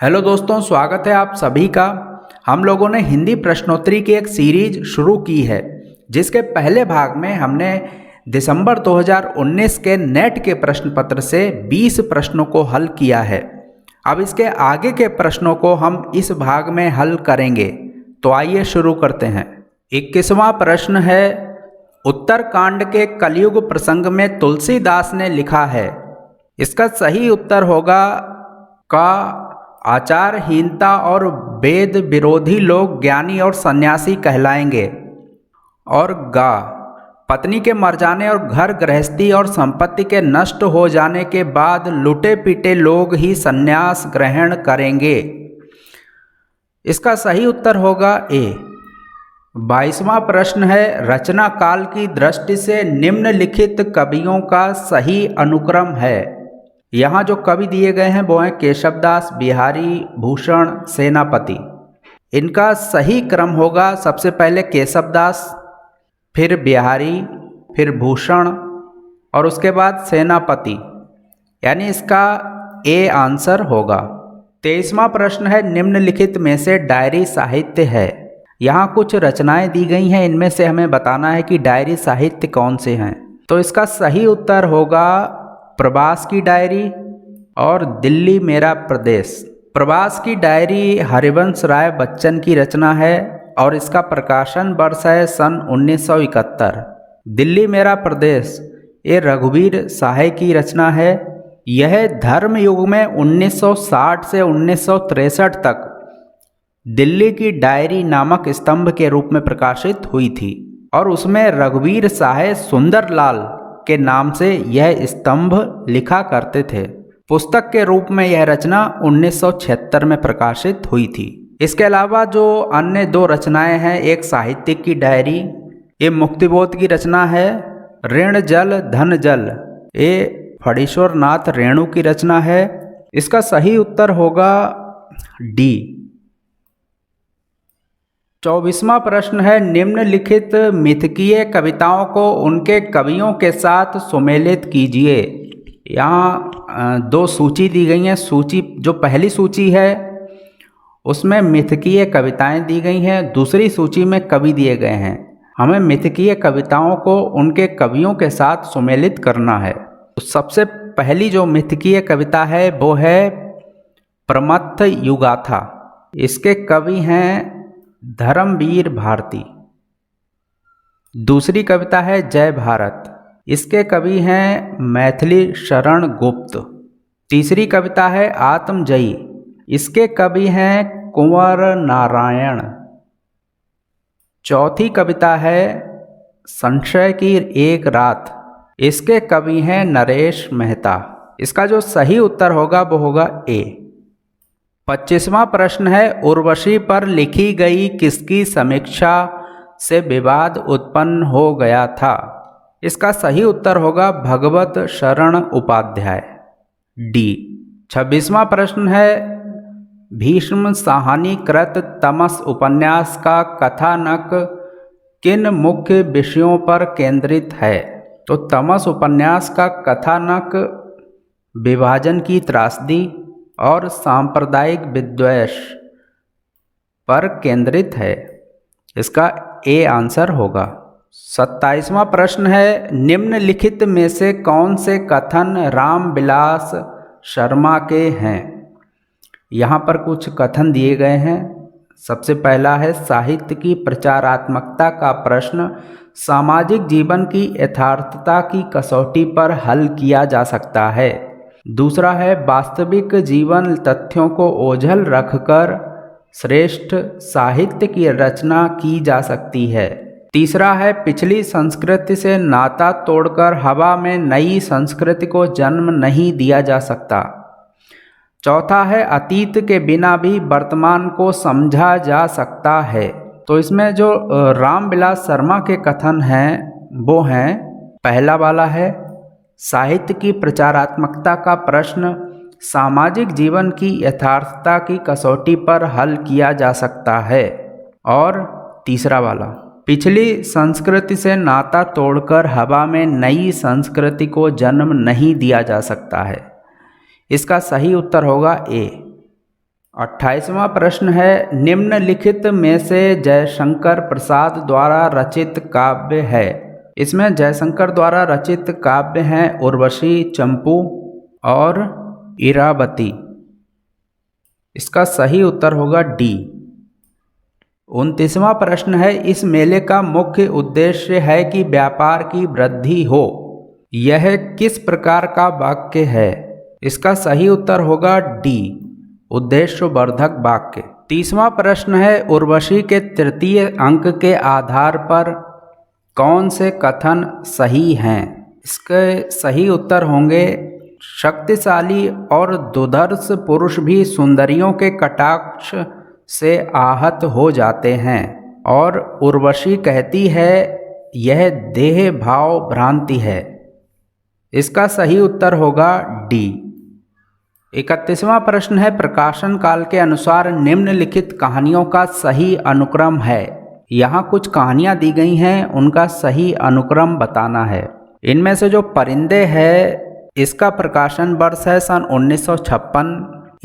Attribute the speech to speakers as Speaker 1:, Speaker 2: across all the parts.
Speaker 1: Hello दोस्तों, स्वागत है आप सभी का। हम लोगों ने हिंदी प्रश्नोत्तरी की एक सीरीज शुरू की है, जिसके पहले भाग में हमने दिसंबर 2019 के नेट के प्रश्न पत्र से 20 प्रश्नों को हल किया है। अब इसके आगे के प्रश्नों को हम इस भाग में हल करेंगे। तो आइए शुरू करते हैं। 21वां प्रश्न है, उत्तरकांड के कलयुग प्रसंग में तुलसीदास ने लिखा है। इसका सही उत्तर होगा का आचारहीनता और वेद विरोधी लोग ज्ञानी और सन्यासी कहलाएंगे, और गा पत्नी के मर जाने और घर गृहस्थी और संपत्ति के नष्ट हो जाने के बाद लुटे पीटे लोग ही सन्यास ग्रहण करेंगे। इसका सही उत्तर होगा ए। 22वां प्रश्न है, रचना काल की दृष्टि से निम्नलिखित कवियों का सही अनुक्रम है। यहाँ जो कवि दिए गए हैं वो हैं केशवदास, बिहारी, भूषण, सेनापति। इनका सही क्रम होगा सबसे पहले केशवदास, फिर बिहारी, फिर भूषण और उसके बाद सेनापति, यानी इसका ए आंसर होगा। 23वां प्रश्न है, निम्नलिखित में से डायरी साहित्य है। यहाँ कुछ रचनाएं दी गई हैं, इनमें से हमें बताना है कि डायरी साहित्य कौन से हैं। तो इसका सही उत्तर होगा प्रवास की डायरी और दिल्ली मेरा प्रदेश। प्रवास की डायरी हरिवंश राय बच्चन की रचना है और इसका प्रकाशन वर्ष है सन 1971। दिल्ली मेरा प्रदेश ये रघुवीर साहे की रचना है। यह धर्म युग में 1960 से 1963 तक दिल्ली की डायरी नामक स्तंभ के रूप में प्रकाशित हुई थी, और उसमें रघुवीर साहे सुंदरलाल के नाम से यह स्तंभ लिखा करते थे। पुस्तक के रूप में यह रचना 1976 में प्रकाशित हुई थी। इसके अलावा जो अन्य दो रचनाएं हैं, एक साहित्यिक की डायरी, ये मुक्तिबोध की रचना है। ऋण जल धन जल ये फणीश्वर नाथ रेणु की रचना है। इसका सही उत्तर होगा डी। 24वां प्रश्न है, निम्नलिखित मिथकीय कविताओं को उनके कवियों के साथ सुमेलित कीजिए। यहाँ दो सूची दी गई हैं। सूची जो पहली सूची है उसमें मिथकीय कविताएं दी गई हैं, दूसरी सूची में कवि दिए गए हैं। हमें मिथकीय कविताओं को उनके कवियों के साथ सुमेलित करना है। तो सबसे पहली जो मिथकीय कविता है वो है प्रमत्थ युगाथा। इसके कवि हैं धर्मवीर भारती। दूसरी कविता है जय भारत, इसके कवि हैं मैथिली शरण गुप्त। तीसरी कविता है आत्मजयी, इसके कवि हैं कुंवर नारायण। चौथी कविता है संशय की एक रात, इसके कवि हैं नरेश मेहता। इसका जो सही उत्तर होगा वो होगा ए। 25वां प्रश्न है, उर्वशी पर लिखी गई किसकी समीक्षा से विवाद उत्पन्न हो गया था। इसका सही उत्तर होगा भगवत शरण उपाध्याय, डी। 26वां प्रश्न है, भीष्म साहनीकृत तमस उपन्यास का कथानक किन मुख्य विषयों पर केंद्रित है। तो तमस उपन्यास का कथानक विभाजन की त्रासदी और सांप्रदायिक विद्वेष पर केंद्रित है। इसका ए आंसर होगा। 27वां प्रश्न है, निम्नलिखित में से कौन से कथन रामविलास शर्मा के हैं। यहाँ पर कुछ कथन दिए गए हैं। सबसे पहला है, साहित्य की प्रचारात्मकता का प्रश्न सामाजिक जीवन की यथार्थता की कसौटी पर हल किया जा सकता है। दूसरा है, वास्तविक जीवन तथ्यों को ओझल रखकर श्रेष्ठ साहित्य की रचना की जा सकती है। तीसरा है, पिछली संस्कृति से नाता तोड़कर हवा में नई संस्कृति को जन्म नहीं दिया जा सकता। चौथा है, अतीत के बिना भी वर्तमान को समझा जा सकता है। तो इसमें जो रामविलास शर्मा के कथन हैं वो हैं, पहला वाला है, साहित्य की प्रचारात्मकता का प्रश्न सामाजिक जीवन की यथार्थता की कसौटी पर हल किया जा सकता है। और तीसरा वाला, पिछली संस्कृति से नाता तोड़कर हवा में नई संस्कृति को जन्म नहीं दिया जा सकता है। इसका सही उत्तर होगा ए। 28वां प्रश्न है, निम्नलिखित में से जयशंकर प्रसाद द्वारा रचित काव्य है। इसमें जयशंकर द्वारा रचित काव्य हैं उर्वशी, चंपू और इरावती। इसका सही उत्तर होगा डी। 29वां प्रश्न है, इस मेले का मुख्य उद्देश्य है कि व्यापार की वृद्धि हो। यह किस प्रकार का वाक्य है? इसका सही उत्तर होगा डी, उद्देश्यवर्धक वाक्य। 30वां प्रश्न है, उर्वशी के तृतीय अंक के आधार पर कौन से कथन सही हैं? इसके सही उत्तर होंगे, शक्तिशाली और दुर्धर्ष पुरुष भी सुंदरियों के कटाक्ष से आहत हो जाते हैं। और उर्वशी कहती है यह देह भाव भ्रांति है। इसका सही उत्तर होगा डी। 31वां प्रश्न है, प्रकाशन काल के अनुसार निम्नलिखित कहानियों का सही अनुक्रम है। यहाँ कुछ कहानियाँ दी गई हैं, उनका सही अनुक्रम बताना है। इनमें से जो परिंदे है इसका प्रकाशन वर्ष है सन 1956,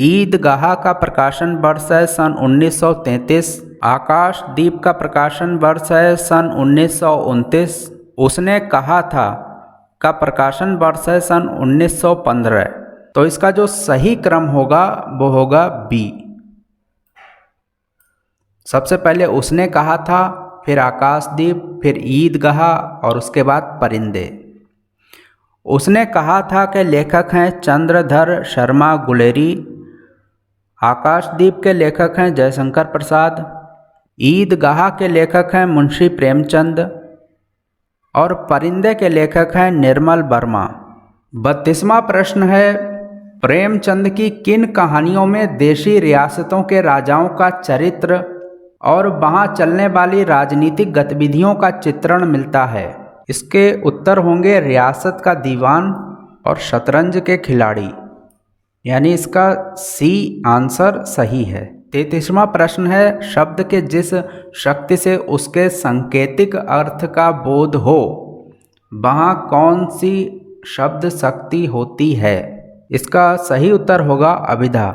Speaker 1: ईदगाह का प्रकाशन वर्ष है सन 1933, आकाशदीप का प्रकाशन वर्ष है सन 1929, उसने कहा था का प्रकाशन वर्ष है सन 1915। तो इसका जो सही क्रम होगा वो होगा बी। सबसे पहले उसने कहा था, फिर आकाशदीप, फिर ईदगाह और उसके बाद परिंदे। उसने कहा था कि लेखक हैं चंद्रधर शर्मा गुलेरी, आकाशदीप के लेखक हैं जयशंकर प्रसाद, ईदगाह के लेखक हैं मुंशी प्रेमचंद और परिंदे के लेखक हैं निर्मल वर्मा। 32वां प्रश्न है, प्रेमचंद की किन कहानियों में देशी रियासतों के राजाओं का चरित्र और वहाँ चलने वाली राजनीतिक गतिविधियों का चित्रण मिलता है? इसके उत्तर होंगे रियासत का दीवान और शतरंज के खिलाड़ी, यानी इसका सी आंसर सही है। 33वां प्रश्न है, शब्द के जिस शक्ति से उसके सांकेतिक अर्थ का बोध हो वहाँ कौन सी शब्द शक्ति होती है? इसका सही उत्तर होगा अभिधा।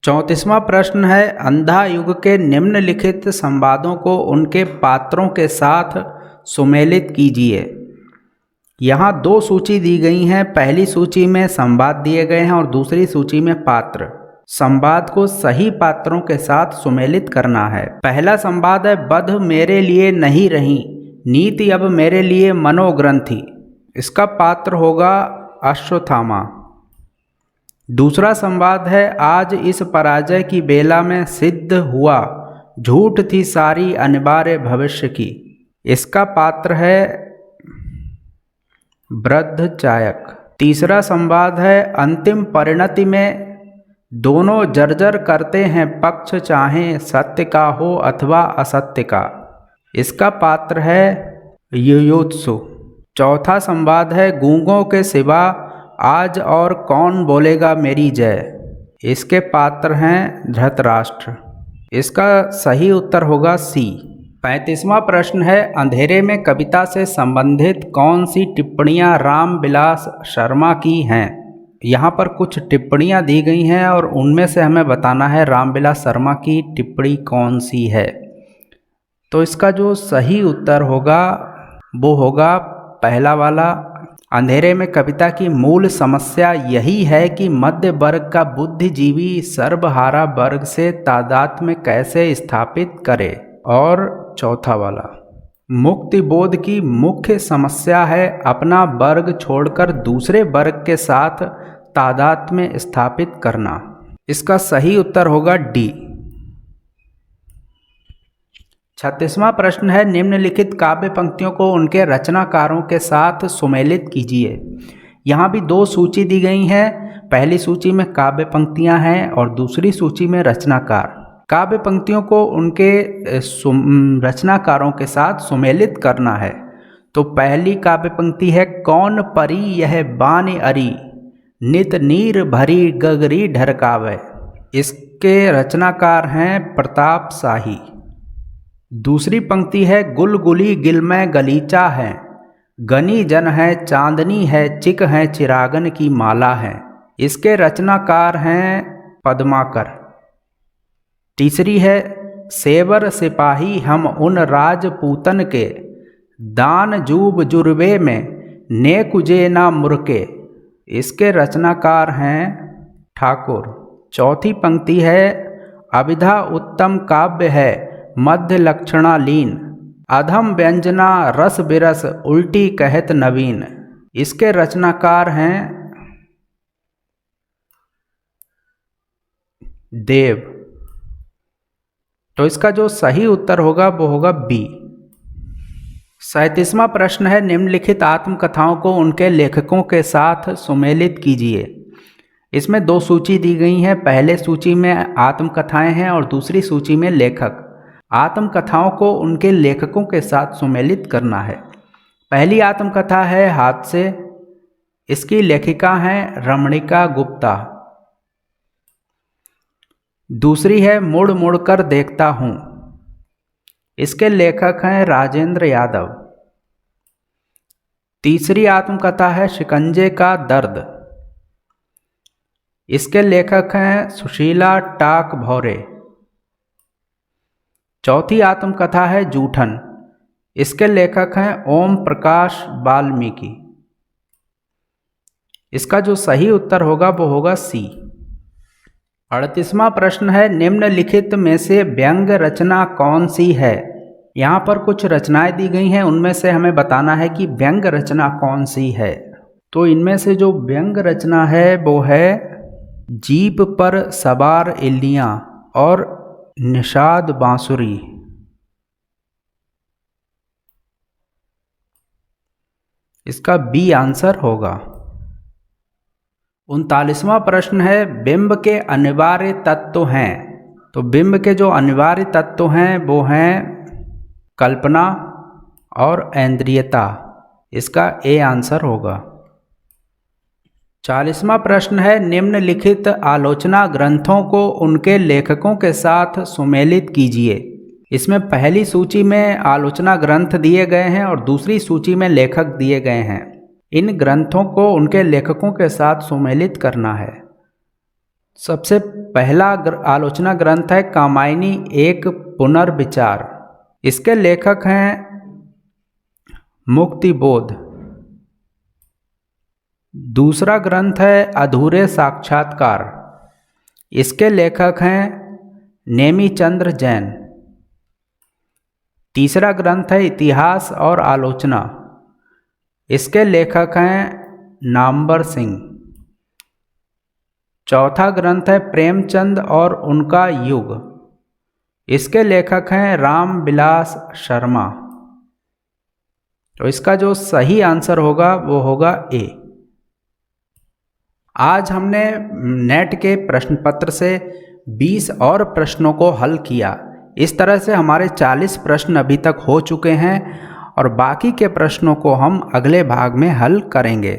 Speaker 1: 34वां प्रश्न है, अंधा युग के निम्नलिखित संवादों को उनके पात्रों के साथ सुमेलित कीजिए। यहाँ दो सूची दी गई हैं, पहली सूची में संवाद दिए गए हैं और दूसरी सूची में पात्र। संवाद को सही पात्रों के साथ सुमेलित करना है। पहला संवाद है, बध मेरे लिए नहीं रही, नीति अब मेरे लिए मनोग्रंथि। इसका पात्र होगा अश्वत्थामा। दूसरा संवाद है, आज इस पराजय की बेला में सिद्ध हुआ, झूठ थी सारी अनिवार्य भविष्य की। इसका पात्र है वृद्धचायक। तीसरा संवाद है, अंतिम परिणति में दोनों जर्जर करते हैं पक्ष, चाहे सत्य का हो अथवा असत्य का। इसका पात्र है युयुत्सु। चौथा संवाद है, गूंगों के सिवा आज और कौन बोलेगा मेरी जय। इसके पात्र हैं धृतराष्ट्र। इसका सही उत्तर होगा सी। 35वां प्रश्न है, अंधेरे में कविता से संबंधित कौन सी टिप्पणियां रामविलास शर्मा की हैं? यहाँ पर कुछ टिप्पणियां दी गई हैं और उनमें से हमें बताना है रामविलास शर्मा की टिप्पणी कौन सी है। तो इसका जो सही उत्तर होगा वो होगा पहला वाला। अंधेरे में कविता की मूल समस्या यही है कि मध्य वर्ग का बुद्धिजीवी सर्वहारा वर्ग से तादात्म्य कैसे स्थापित करे। और चौथा वाला, मुक्ति बोध की मुख्य समस्या है अपना वर्ग छोड़कर दूसरे वर्ग के साथ तादात्म्य स्थापित करना। इसका सही उत्तर होगा डी। 36वां प्रश्न है, निम्नलिखित काव्य पंक्तियों को उनके रचनाकारों के साथ सुमेलित कीजिए। यहाँ भी दो सूची दी गई हैं, पहली सूची में काव्य पंक्तियाँ हैं और दूसरी सूची में रचनाकार। काव्य पंक्तियों को उनके रचनाकारों के साथ सुमेलित करना है। तो पहली काव्य पंक्ति है, कौन परी यह बान अरी, नित नीर भरी गगरी ढरकावे। इसके रचनाकार हैं प्रताप शाही। दूसरी पंक्ति है, गुलगुली गिलमय गलीचा है, गनी जन है चांदनी है, चिक है चिरागन की माला है। इसके रचनाकार हैं पद्माकर। तीसरी है सेवर सिपाही हम उन राजपूतन के, दान जूब जुर्बे में नेकुजे ना मुरके। इसके रचनाकार हैं ठाकुर। चौथी पंक्ति है अभिधा उत्तम काव्य है मध्य लक्षणा लीन, अधम व्यंजना रस बिरस उल्टी कहत नवीन। इसके रचनाकार हैं देव। तो इसका जो सही उत्तर होगा वो होगा बी। 37वां प्रश्न है निम्नलिखित आत्मकथाओं को उनके लेखकों के साथ सुमेलित कीजिए। इसमें दो सूची दी गई हैं, पहले सूची में आत्मकथाएं हैं और दूसरी सूची में लेखक। आत्मकथाओं को उनके लेखकों के साथ सुमेलित करना है। पहली आत्मकथा है हादसे, इसकी लेखिका हैं रमणिका गुप्ता। दूसरी है मुड़ मुड़ कर देखता हूँ, इसके लेखक हैं राजेंद्र यादव। तीसरी आत्मकथा है शिकंजे का दर्द, इसके लेखक हैं सुशीला टाक भौरे। चौथी आत्मकथा है जूठन, इसके लेखक हैं ओम प्रकाश वाल्मीकि। इसका जो सही उत्तर होगा वो होगा सी। 38वां प्रश्न है निम्नलिखित में से व्यंग्य रचना कौन सी है। यहाँ पर कुछ रचनाएं दी गई हैं, उनमें से हमें बताना है कि व्यंग्य रचना कौन सी है। तो इनमें से जो व्यंग्य रचना है वो है जीप पर सवार इल्लियाँ और निषाद बांसुरी। इसका बी आंसर होगा। 39वां प्रश्न है बिंब के अनिवार्य तत्व हैं। तो बिंब के जो अनिवार्य तत्व हैं वो हैं कल्पना और ऐन्द्रियता। इसका ए आंसर होगा। 40वां प्रश्न है निम्नलिखित आलोचना ग्रंथों को उनके लेखकों के साथ सुमेलित कीजिए। इसमें पहली सूची में आलोचना ग्रंथ दिए गए हैं और दूसरी सूची में लेखक दिए गए हैं। इन ग्रंथों को उनके लेखकों के साथ सुमेलित करना है। सबसे पहला आलोचना ग्रंथ है कामायनी एक पुनर्विचार, इसके लेखक हैं मुक्तिबोध। दूसरा ग्रंथ है अधूरे साक्षात्कार, इसके लेखक हैं नेमीचंद्र जैन। तीसरा ग्रंथ है इतिहास और आलोचना, इसके लेखक हैं नामवर सिंह। चौथा ग्रंथ है प्रेमचंद और उनका युग, इसके लेखक हैं रामविलास शर्मा। तो इसका जो सही आंसर होगा वो होगा ए। आज हमने नेट के प्रश्न पत्र से 20 और प्रश्नों को हल किया। इस तरह से हमारे 40 प्रश्न अभी तक हो चुके हैं और बाकी के प्रश्नों को हम अगले भाग में हल करेंगे।